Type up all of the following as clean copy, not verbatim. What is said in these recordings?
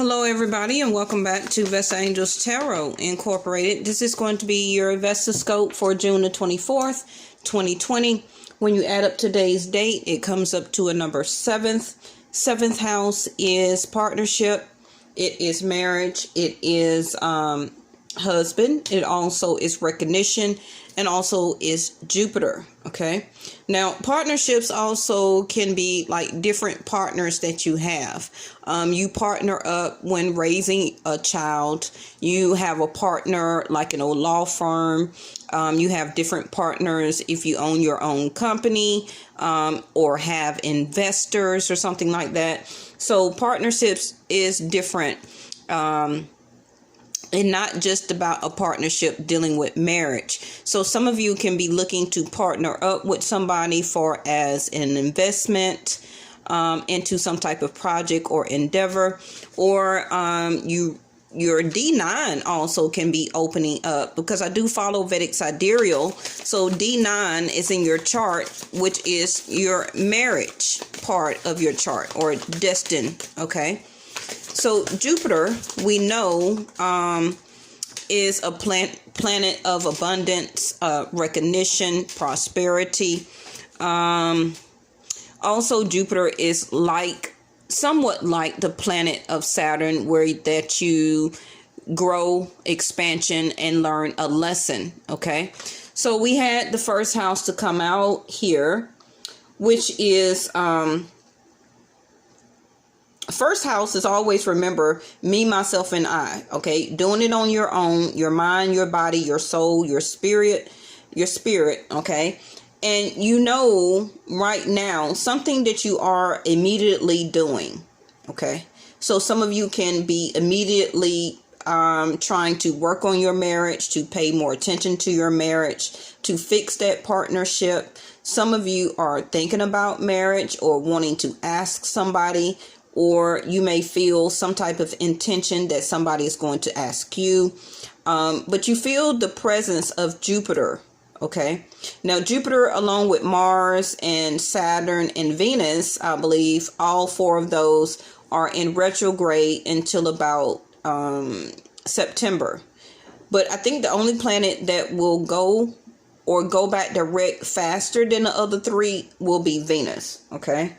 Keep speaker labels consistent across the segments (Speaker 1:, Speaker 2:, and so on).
Speaker 1: Hello everybody, and welcome back to Vesta Angels Tarot Incorporated. This is going to be your Vesta scope for June the 24th, 2020. When you add up today's date, it comes up to a number 7th. 7th house is partnership. It is marriage. It is husband. It also is recognition, and also is Jupiter. Okay, now partnerships also can be like different partners that you have. You partner up when raising a child. You have a partner like in a law firm. You have different partners if you own your own company, or have investors or something like that. So partnerships is different. And not just about a partnership dealing with marriage. So some of you can be looking to partner up with somebody for as an investment into some type of project or endeavor, or your D9 also can be opening up, because I do follow Vedic Sidereal. So D9 is in your chart, which is your marriage part of your chart, or destined. Okay. So Jupiter, we know, is a planet of abundance, recognition, prosperity. Also, Jupiter is somewhat like the planet of Saturn, where that you grow, expansion, and learn a lesson. Okay, so we had the first house to come out here, which is first house is always, remember, me, myself, and I. Okay, doing it on your own, your mind, your body, your soul, your spirit. Okay, and you know right now something that you are immediately doing. Okay, so some of you can be immediately trying to work on your marriage, to pay more attention to your marriage, to fix that partnership. Some of you are thinking about marriage or wanting to ask somebody, or you may feel some type of intention that somebody is going to ask you. But you feel the presence of Jupiter. Okay. Now, Jupiter, along with Mars and Saturn and Venus, I believe all four of those are in retrograde until about September. But I think the only planet that will go back direct faster than the other three will be Venus. Okay.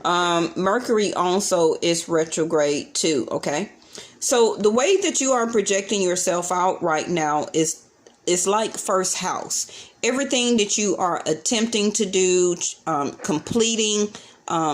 Speaker 1: Mercury also is retrograde too. Okay, so the way that you are projecting yourself out right now is like first house. Everything that you are attempting to do, completing,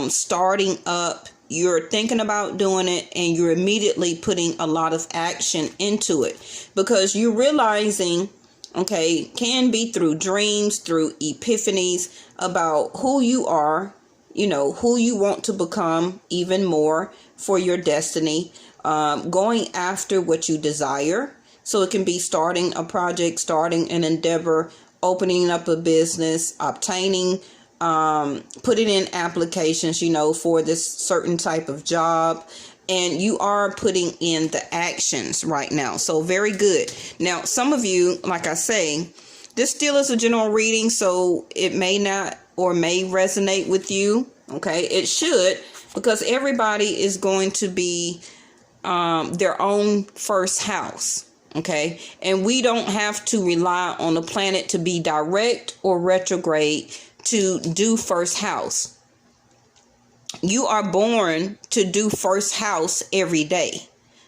Speaker 1: starting up, you're thinking about doing it, and you're immediately putting a lot of action into it, because you're realizing, okay, can be through dreams, through epiphanies about who you are, you know, who you want to become even more for your destiny, going after what you desire. So it can be starting a project, starting an endeavor, opening up a business, obtaining, putting in applications, you know, for this certain type of job. And you are putting in the actions right now. So very good. Now, some of you, like I say, this still is a general reading, so it may not or may resonate with you. Okay, it should, because everybody is going to be their own first house. Okay, and we don't have to rely on the planet to be direct or retrograde to do first house. You are born to do first house every day.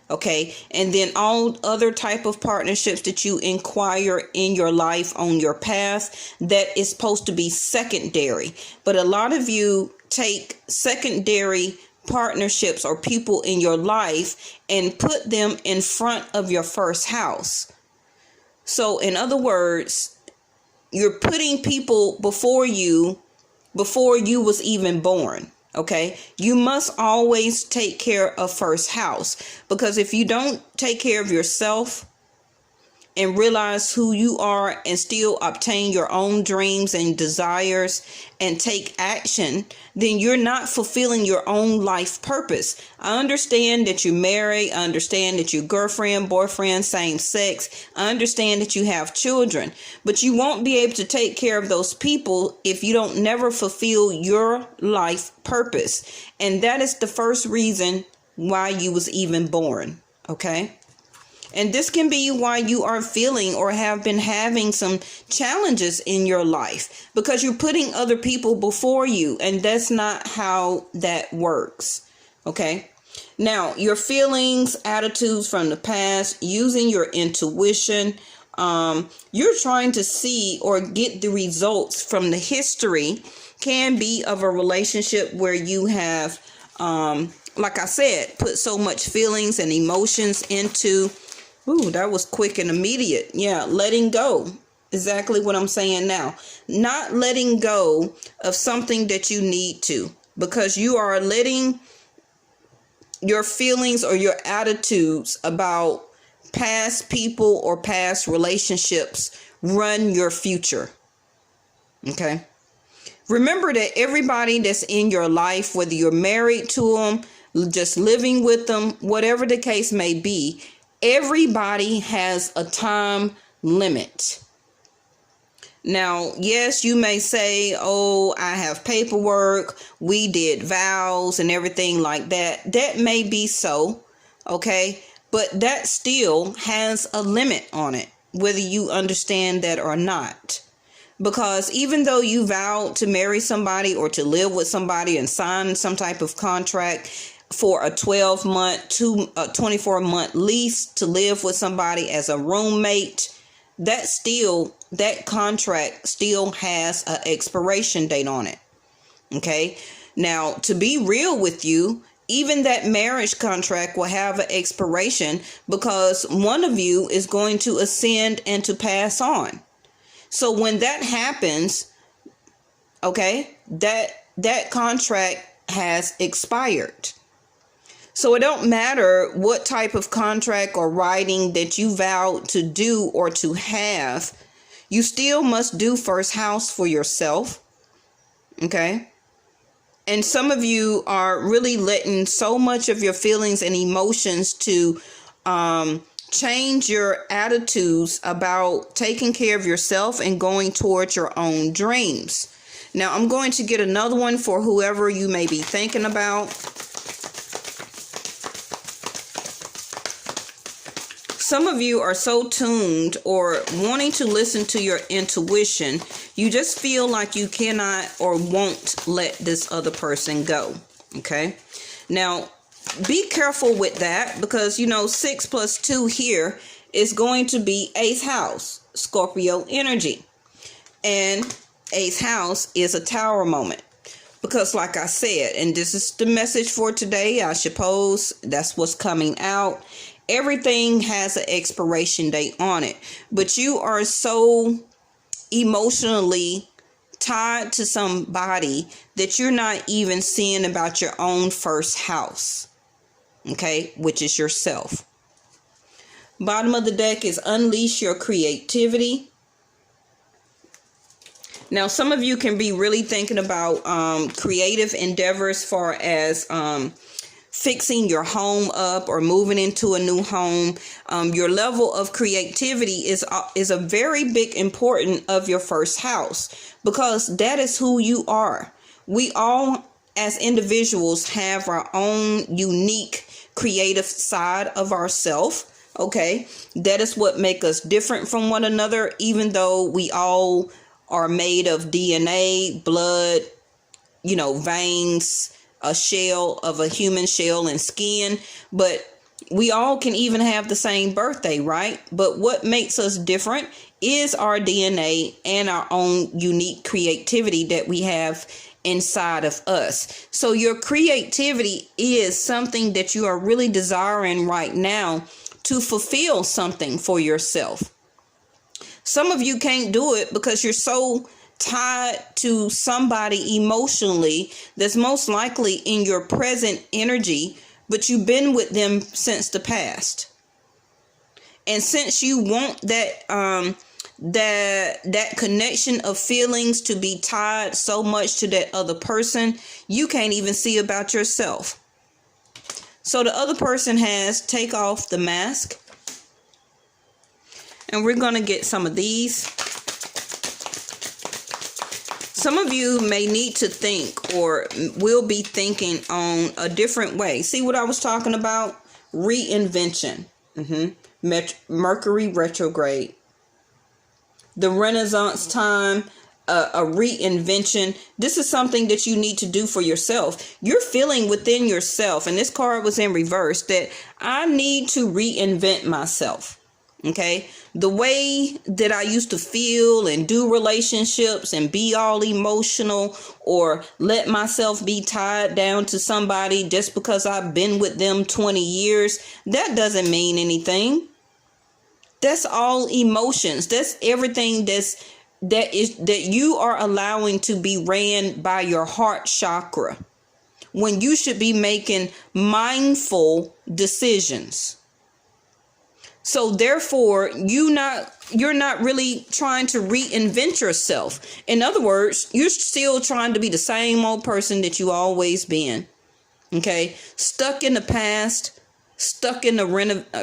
Speaker 1: Okay, and then all other type of partnerships that you inquire in your life on your path, that is supposed to be secondary. But a lot of you take secondary partnerships or people in your life and put them in front of your first house. So in other words, you're putting people before you was even born. Okay, you must always take care of first house, because if you don't take care of yourself and realize who you are and still obtain your own dreams and desires and take action, then you're not fulfilling your own life purpose. I understand that you're married. I understand that you're girlfriend, boyfriend, same sex. I understand that you have children, but you won't be able to take care of those people if you don't never fulfill your life purpose. And that is the first reason why you was even born. Okay. And this can be why you are feeling or have been having some challenges in your life, because you're putting other people before you, and that's not how that works. Okay. Now, your feelings, attitudes from the past, using your intuition, you're trying to see or get the results from the history, can be of a relationship where you have, like I said, put so much feelings and emotions into. Ooh, that was quick and immediate. Yeah, letting go. Exactly what I'm saying now. Not letting go of something that you need to, because you are letting your feelings or your attitudes about past people or past relationships run your future. Okay? Remember that everybody that's in your life, whether you're married to them, just living with them, whatever the case may be, everybody has a time limit. Now, yes, you may say, oh, I have paperwork, we did vows and everything like that. That may be so, okay? But that still has a limit on it, whether you understand that or not. Because even though you vowed to marry somebody or to live with somebody and sign some type of contract for a 12-month to a 24-month lease to live with somebody as a roommate, that contract still has an expiration date on it. Okay. Now, to be real with you, even that marriage contract will have an expiration, because one of you is going to ascend and to pass on. So when that happens, okay, that contract has expired. So it don't matter what type of contract or writing that you vowed to do or to have, you still must do first house for yourself. Okay. And some of you are really letting so much of your feelings and emotions to change your attitudes about taking care of yourself and going towards your own dreams. Now, I'm going to get another one for whoever you may be thinking about. Some of you are so tuned or wanting to listen to your intuition, you just feel like you cannot or won't let this other person go. Okay. Now, be careful with that, because, 6 plus 2 here is going to be 8th house, Scorpio energy. And 8th house is a tower moment. Because like I said, and this is the message for today, I suppose that's what's coming out. Everything has an expiration date on it, but you are so emotionally tied to somebody that you're not even seeing about your own first house, okay, which is yourself. Bottom of the deck is unleash your creativity. Now, some of you can be really thinking about creative endeavors as far as fixing your home up or moving into a new home. Your level of creativity is a very big important of your first house, because that is who you are. We all as individuals have our own unique creative side of ourselves. Okay, that is what makes us different from one another, even though we all are made of DNA, blood, veins, a shell of a human shell and skin, but we all can even have the same birthday, right? But what makes us different is our DNA and our own unique creativity that we have inside of us. So your creativity is something that you are really desiring right now to fulfill something for yourself. Some of you can't do it because you're so tied to somebody emotionally that's most likely in your present energy, but you've been with them since the past. And since you want that connection of feelings to be tied so much to that other person, you can't even see about yourself. So the other person has take off the mask. And we're going to get some of these. Some of you may need to think or will be thinking on a different way. See what I was talking about? Reinvention. Mercury retrograde. The Renaissance time, a reinvention. This is something that you need to do for yourself. You're feeling within yourself, and this card was in reverse, that I need to reinvent myself. Okay, the way that I used to feel and do relationships and be all emotional or let myself be tied down to somebody just because I've been with them 20 years, that doesn't mean anything. That's all emotions. That's everything that you are allowing to be ran by your heart chakra, when you should be making mindful decisions. So therefore, you're not really trying to reinvent yourself. In other words, you're still trying to be the same old person that you always been. Okay, stuck in the past, stuck in the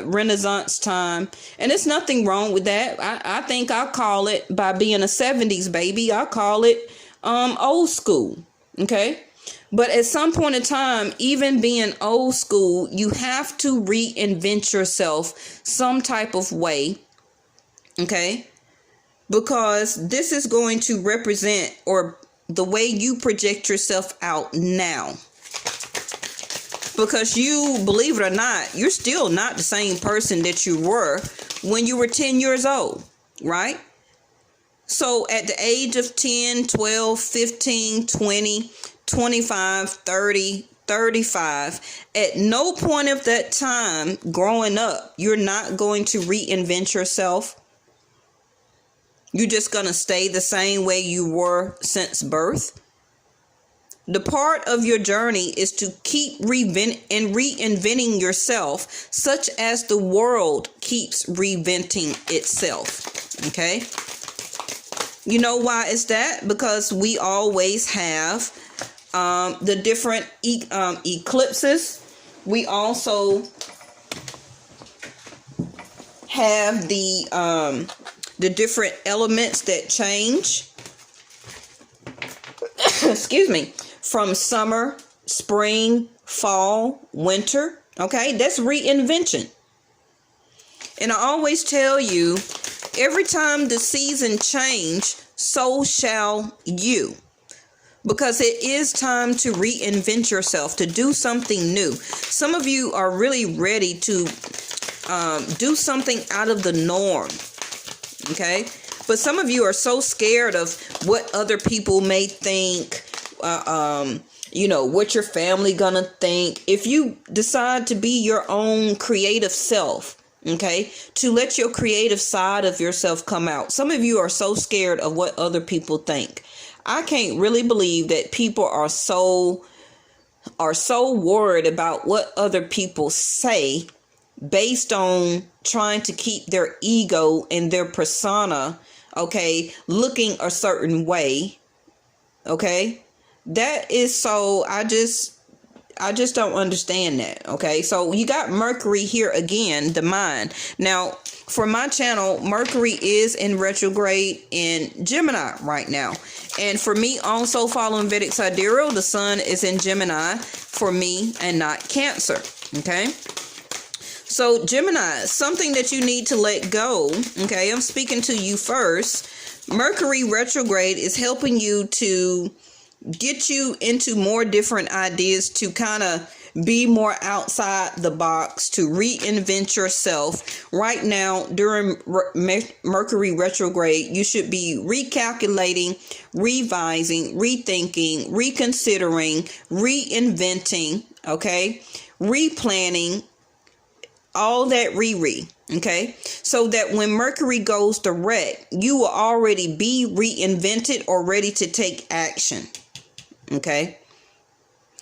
Speaker 1: Renaissance time, and there's nothing wrong with that. I think I'll call it, by being a 70s baby, I'll call it old school. Okay. But at some point in time, even being old school, you have to reinvent yourself some type of way. Okay. Because this is going to represent, or the way you project yourself out now. Because you, believe it or not, you're still not the same person that you were when you were 10 years old, right? So at the age of 10, 12, 15, 20, 25, 30, 35, at no point of that time growing up, you're not going to reinvent yourself. You're just going to stay the same way you were since birth. The part of your journey is to keep reinventing yourself, such as the world keeps reinventing itself. Okay? You know why is that? Because we always have the different eclipses. We also have the different elements that change. Excuse me. From summer, spring, fall, winter. Okay, that's reinvention. And I always tell you, every time the season change, so shall you. Because it is time to reinvent yourself, to do something new. Some of you are really ready to do something out of the norm. Okay? But some of you are so scared of what other people may think, what your family gonna think. If you decide to be your own creative self, okay, to let your creative side of yourself come out. Some of you are so scared of what other people think. I can't really believe that people are so worried about what other people say, based on trying to keep their ego and their persona, okay, looking a certain way. Okay, that is so, I just don't understand that. Okay, so you got Mercury here again, the mind. Now, for my channel, Mercury is in retrograde in Gemini right now. And for me, also following Vedic Sidereal, the sun is in Gemini for me and not Cancer. Okay, so Gemini, something that you need to let go. Okay, I'm speaking to you first. Mercury retrograde is helping you to get you into more different ideas, to kind of be more outside the box, to reinvent yourself. Right now, during Mercury retrograde, you should be recalculating, revising, rethinking, reconsidering, reinventing, okay, replanning, all that okay, so that when Mercury goes direct, you will already be reinvented or ready to take action. Okay,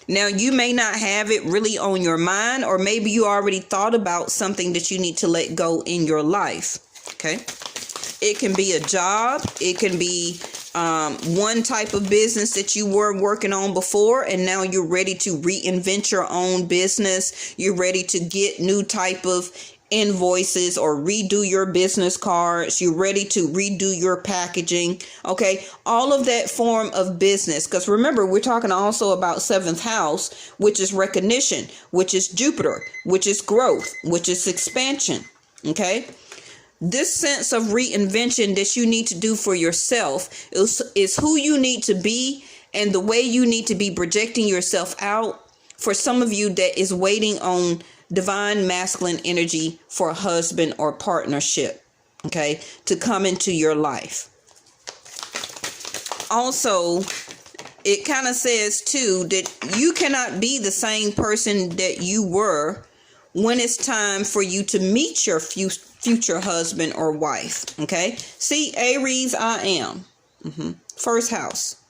Speaker 1: now you may not have it really on your mind, or maybe you already thought about something that you need to let go in your life. Okay, it can be a job, it can be one type of business that you were working on before, and now you're ready to reinvent your own business. You're ready to get new type of invoices or redo your business cards. You're ready to redo your packaging. Okay. All of that form of business. Because remember, we're talking also about 7th house, which is recognition, which is Jupiter, which is growth, which is expansion. Okay. This sense of reinvention that you need to do for yourself is who you need to be and the way you need to be projecting yourself out. For some of you that is waiting on divine masculine energy for a husband or partnership, okay, to come into your life. Also, it kind of says too that you cannot be the same person that you were when it's time for you to meet your future husband or wife. Okay, see, Aries, I am. First house.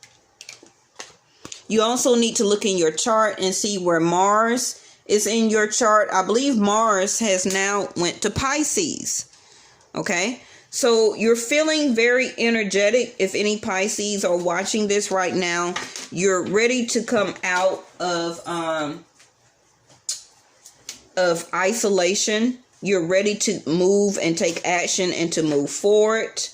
Speaker 1: You also need to look in your chart and see where Mars is in your chart. I believe Mars has now went to Pisces. Okay, so you're feeling very energetic. If any Pisces are watching this right now, you're ready to come out of isolation. You're ready to move and take action and to move forward.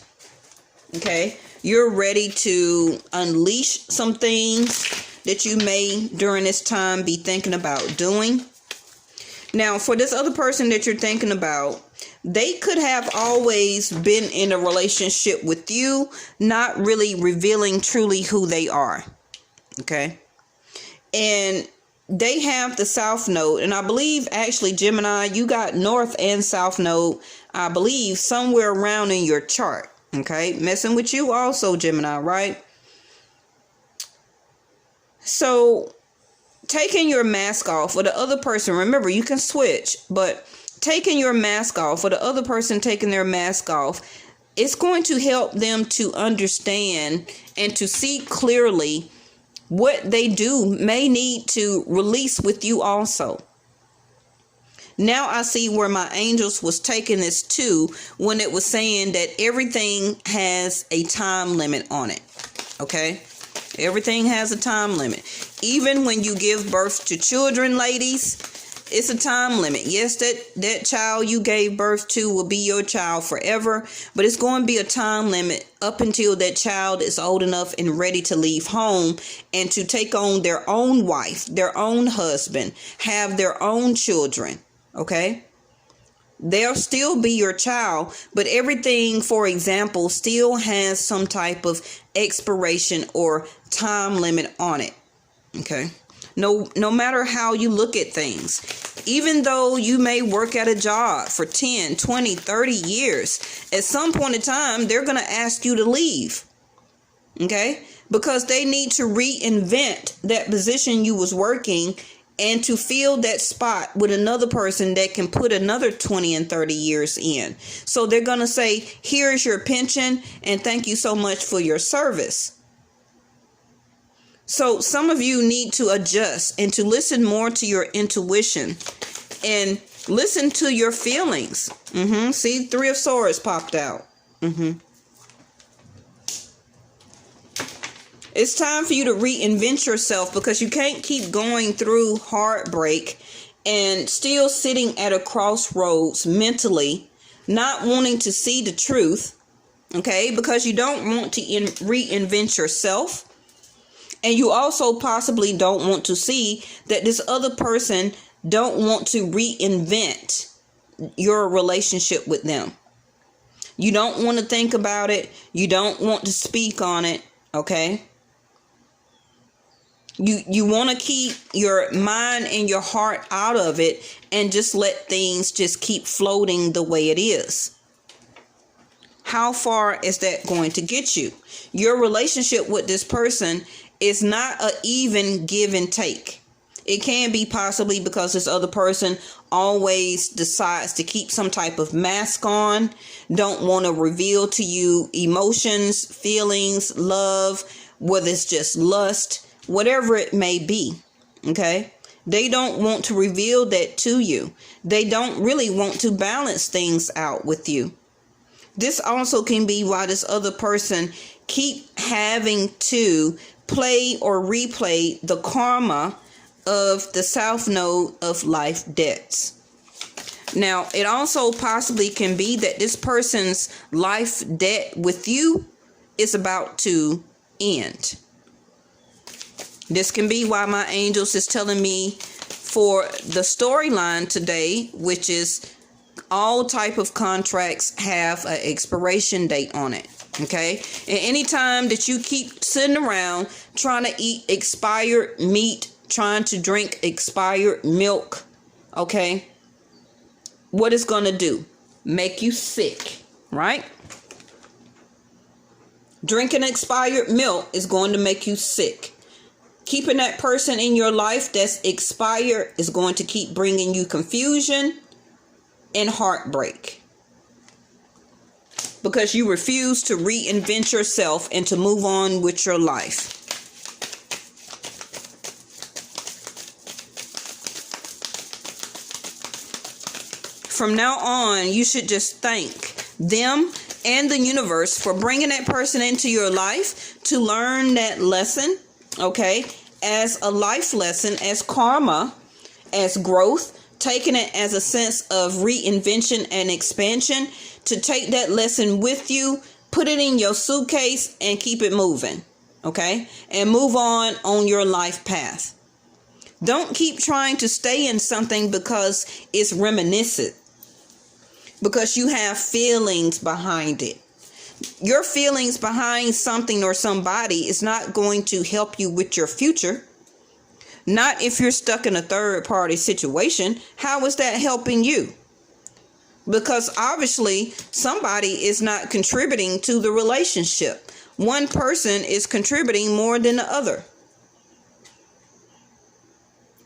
Speaker 1: Okay, you're ready to unleash some things that you may during this time be thinking about doing. Now, for this other person that you're thinking about, they could have always been in a relationship with you, not really revealing truly who they are. Okay, and they have the South Node, and I believe actually, Gemini, you got North and South Node, I believe, somewhere around in your chart. Okay, messing with you also, Gemini, right? So, taking your mask off for the other person, remember, you can switch, but taking your mask off for the other person taking their mask off, it's going to help them to understand and to see clearly what they do may need to release with you also. Now I see where my angels was taking this to when it was saying that everything has a time limit on it. Okay? Everything has a time limit. Even when you give birth to children, ladies, it's a time limit. Yes, that child you gave birth to will be your child forever, but it's going to be a time limit up until that child is old enough and ready to leave home and to take on their own wife, their own husband, have their own children. Okay? They'll still be your child, but everything, for example, still has some type of expiration or time limit on it. Okay? No matter how you look at things, even though you may work at a job for 10, 20, 30 years, at some point in time, they're going to ask you to leave. Okay? Because they need to reinvent that position you was working and to fill that spot with another person that can put another 20 and 30 years in. So they're going to say, here's your pension and thank you so much for your service. So some of you need to adjust and to listen more to your intuition and listen to your feelings. See, 3 of Swords popped out. It's time for you to reinvent yourself because you can't keep going through heartbreak and still sitting at a crossroads mentally, not wanting to see the truth, okay? Because you don't want to reinvent yourself. And you also possibly don't want to see that this other person don't want to reinvent your relationship with them. You don't want to think about it. You don't want to speak on it, okay? You want to keep your mind and your heart out of it and just let things just keep floating the way it is. How far is that going to get you? Your relationship with this person is not an even give and take. It can be possibly because this other person always decides to keep some type of mask on, don't want to reveal to you emotions, feelings, love, whether it's just lust, whatever it may be, okay? They don't want to reveal that to you. They don't really want to balance things out with you. This also can be why this other person keep having to play or replay the karma of the South Node of life debts. Now, it also possibly can be that this person's life debt with you is about to end. This can be why my angels is telling me for the storyline today, which is all type of contracts have an expiration date on it. Okay, and anytime that you keep sitting around trying to eat expired meat, trying to drink expired milk, okay, what it's going to do? Make you sick, right? Drinking expired milk is going to make you sick. Keeping that person in your life that's expired is going to keep bringing you confusion and heartbreak. Because you refuse to reinvent yourself and to move on with your life. From now on, you should just thank them and the universe for bringing that person into your life to learn that lesson, okay, as a life lesson, as karma, as growth, taking it as a sense of reinvention and expansion, to take that lesson with you, put it in your suitcase and keep it moving, okay? And move on your life path. Don't keep trying to stay in something because it's reminiscent, because you have feelings behind it. Your feelings behind something or somebody is not going to help you with your future. Not if you're stuck in a third party situation. How is that helping you? Because obviously somebody is not contributing to the relationship. One person is contributing more than the other.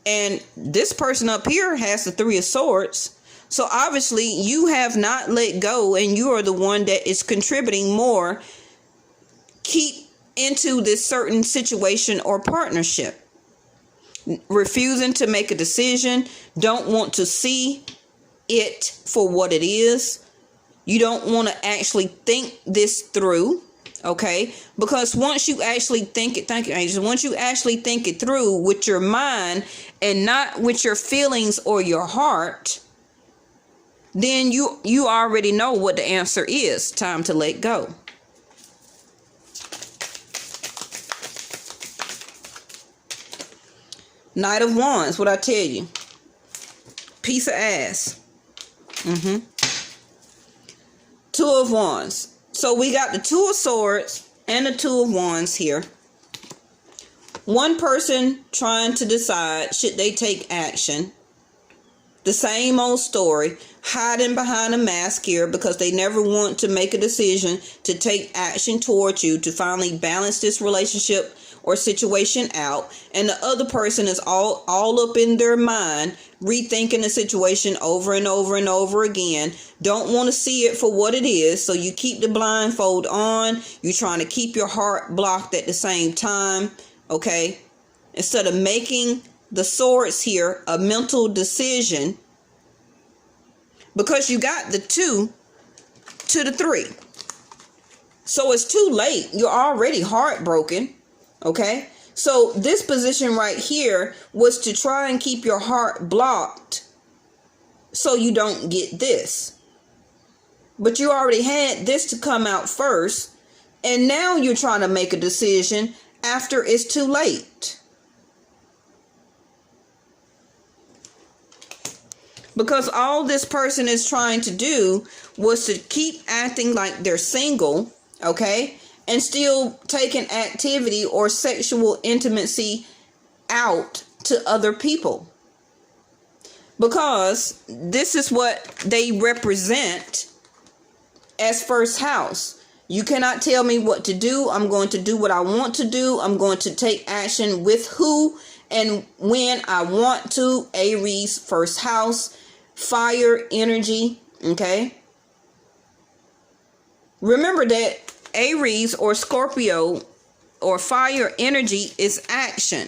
Speaker 1: And this person up here has the Three of Swords. So obviously you have not let go and you are the one that is contributing more. Keep into this certain situation or partnership. Refusing to make a decision. Don't want to see it for what it is. You don't want to actually think this through, okay? Because once you actually think it, thank you, angels, once you actually think it through with your mind and not with your feelings or your heart, then you already know what the answer is. Time to let go. Knight of Wands, what I tell you? Piece of ass. Two of Wands. So we got the Two of Swords and the Two of Wands here. One person trying to decide, should they take action? The same old story, hiding behind a mask here because they never want to make a decision to take action towards you to finally balance this relationship or situation out. And the other person is all up in their mind, rethinking the situation over and over and over again. Don't want to see it for what it is. So you keep the blindfold on. You're trying to keep your heart blocked at the same time. Okay. Instead of making the swords here a mental decision, because you got the 2 to the 3. So it's too late. You're already heartbroken. Okay. So this position right here was to try and keep your heart blocked so you don't get this. But you already had this to come out first. And now you're trying to make a decision after it's too late. Because all this person is trying to do was to keep acting like they're single, okay? And still taking activity or sexual intimacy out to other people. Because this is what they represent as first house. You cannot tell me what to do. I'm going to do what I want to do. I'm going to take action with who and when I want to. Aries, first house, fire energy, okay? Remember that Aries or Scorpio or fire energy is action.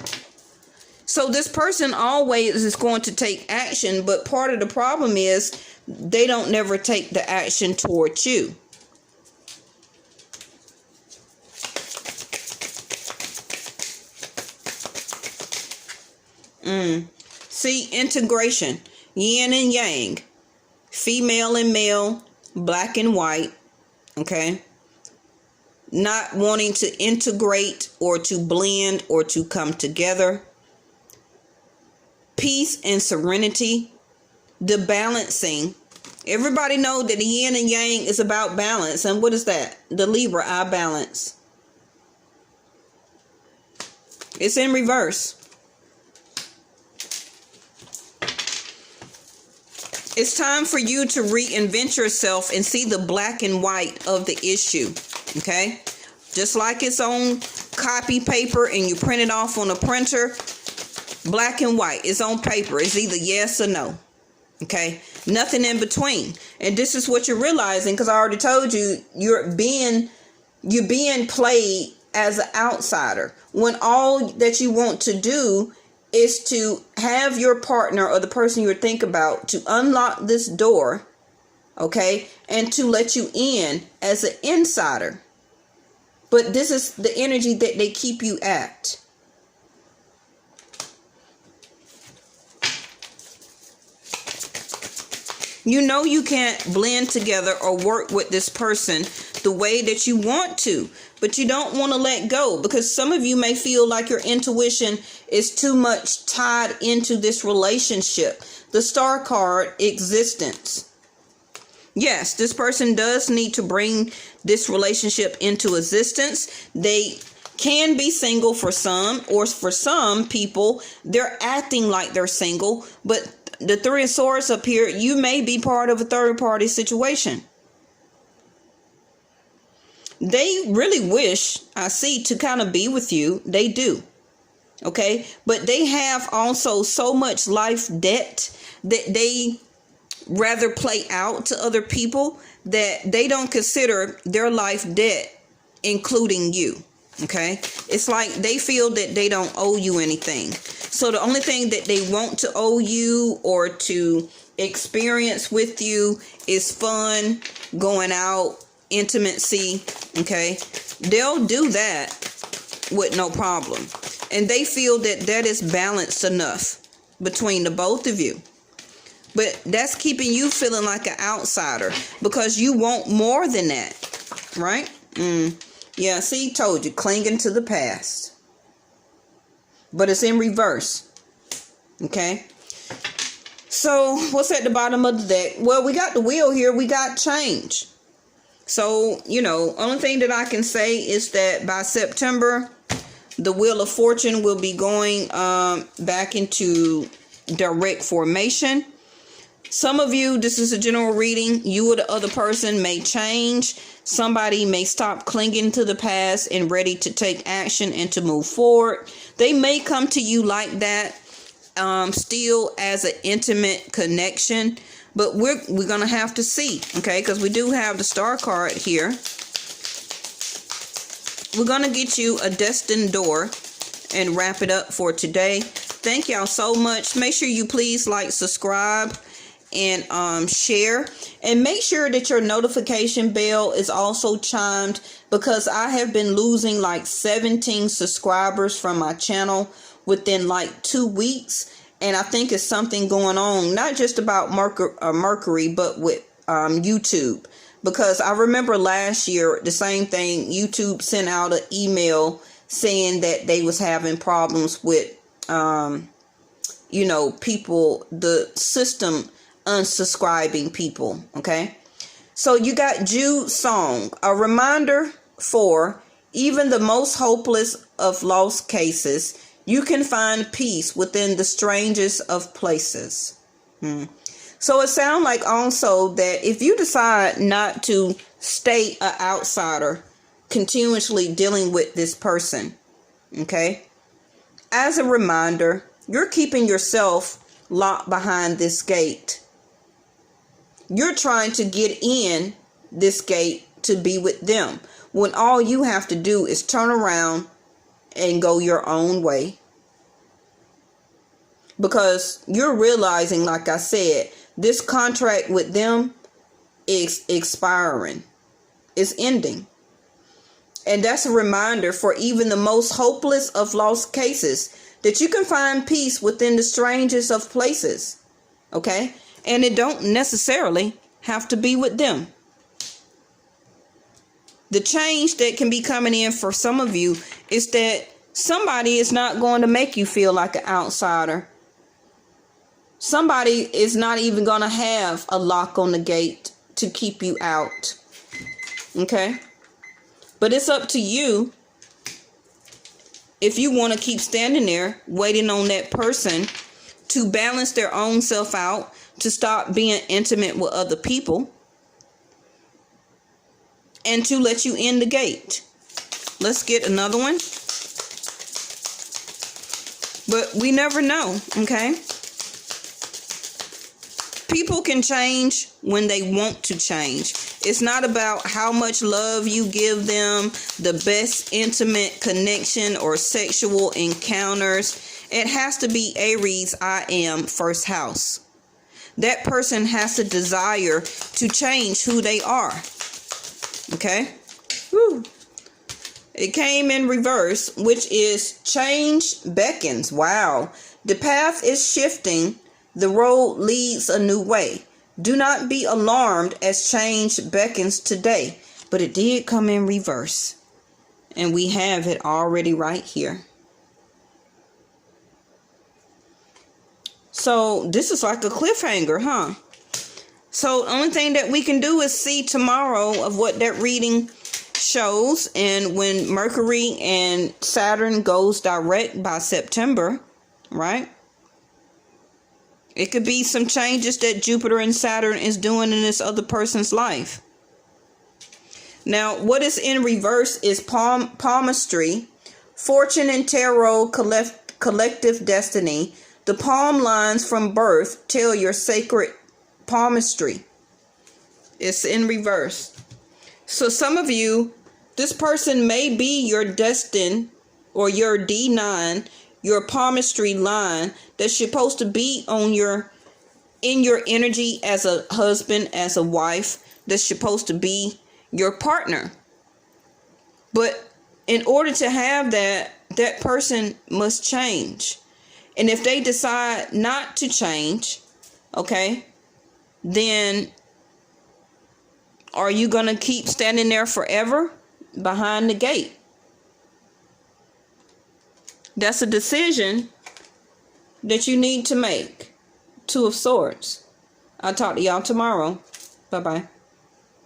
Speaker 1: So this person always is going to take action, but part of the problem is they don't never take the action towards you. See, integration, yin and yang. female and male, black and white, okay? Not wanting to integrate or to blend or to come together. Peace and serenity, the balancing. Everybody know that the yin and yang is about balance. And what is that? The Libra, I balance. It's in reverse. It's time for you to reinvent yourself and see the black and white of the issue. Okay? Just like it's on copy paper and you print it off on a printer, black and white. It's on paper. It's either yes or no. Okay? Nothing in between. And this is what you're realizing, because I already told you, you're being played as an outsider, when all that you want to do is to have your partner or the person you're thinking about to unlock this door, okay, and to let you in as an insider. But this is the energy that they keep you at. You know you can't blend together or work with this person the way that you want to, but you don't want to let go, because some of you may feel like your intuition is too much tied into this relationship. The Star card, existence. Yes, this person does need to bring this relationship into existence. They can be single for some, or for some people, they're acting like they're single, but the Three of Swords up here, you may be part of a third party situation. They really wish, I see, to kind of be with you. They do. Okay. But they have also so much life debt that they rather play out to other people, that they don't consider their life debt, including you. Okay. It's like they feel that they don't owe you anything. So the only thing that they want to owe you or to experience with you is fun, going out, intimacy. Okay. They'll do that with no problem. And they feel that that is balanced enough between the both of you. But that's keeping you feeling like an outsider, because you want more than that. Right? Yeah, see, told you, clinging to the past. But it's in reverse. Okay? So, what's at the bottom of the deck? Well, we got the wheel here. We got change. So, only thing that I can say is that by September, the Wheel of Fortune will be going back into direct formation. Some of you, this is a general reading, you or the other person may change. Somebody may stop clinging to the past and ready to take action and to move forward. They may come to you like that, still as an intimate connection. But we're going to have to see, okay? Because we do have the Star card here. We're going to get you a destined door and wrap it up for today. Thank y'all so much. Make sure you please like, subscribe, and share, and make sure that your notification bell is also chimed, because I have been losing like 17 subscribers from my channel within like 2 weeks, and I think it's something going on, not just about Mercury, but with YouTube, because I remember last year the same thing. YouTube sent out an email saying that they was having problems with people, the system unsubscribing people. Okay, so you got Jude Song, a reminder for even the most hopeless of lost cases, you can find peace within the strangest of places. So it sounds like also that if you decide not to stay an outsider, continuously dealing with this person, okay, as a reminder, you're keeping yourself locked behind this gate. You're trying to get in this gate to be with them, when all you have to do is turn around and go your own way. Because you're realizing, like I said, this contract with them is expiring. It's ending. And that's a reminder for even the most hopeless of lost cases, that you can find peace within the strangest of places. Okay? And it don't necessarily have to be with them. The change that can be coming in for some of you is that somebody is not going to make you feel like an outsider. Somebody is not even going to have a lock on the gate to keep you out. Okay? But it's up to you if you want to keep standing there waiting on that person to balance their own self out, to stop being intimate with other people, and to let you in the gate. Let's get another one. But we never know, okay? People can change when they want to change. It's not about how much love you give them, the best intimate connection or sexual encounters. It has to be Aries, I am, first house. That person has a desire to change who they are. Okay? Woo. It came in reverse, which is change beckons. Wow. The path is shifting. The road leads a new way. Do not be alarmed as change beckons today. But it did come in reverse. And we have it already right here. So this is like a cliffhanger, huh? So the only thing that we can do is see tomorrow of what that reading shows. And when Mercury and Saturn goes direct by September, right? It could be some changes that Jupiter and Saturn is doing in this other person's life. Now, what is in reverse is palmistry, fortune and tarot, collective destiny. The palm lines from birth tell your sacred palmistry. It's in reverse. So some of you, this person may be your destined or your D9, your palmistry line that's supposed to be on in your energy as a husband, as a wife, that's supposed to be your partner. But in order to have that person must change. And if they decide not to change, okay, then are you going to keep standing there forever behind the gate? That's a decision that you need to make. Two of Swords. I'll talk to y'all tomorrow. Bye-bye.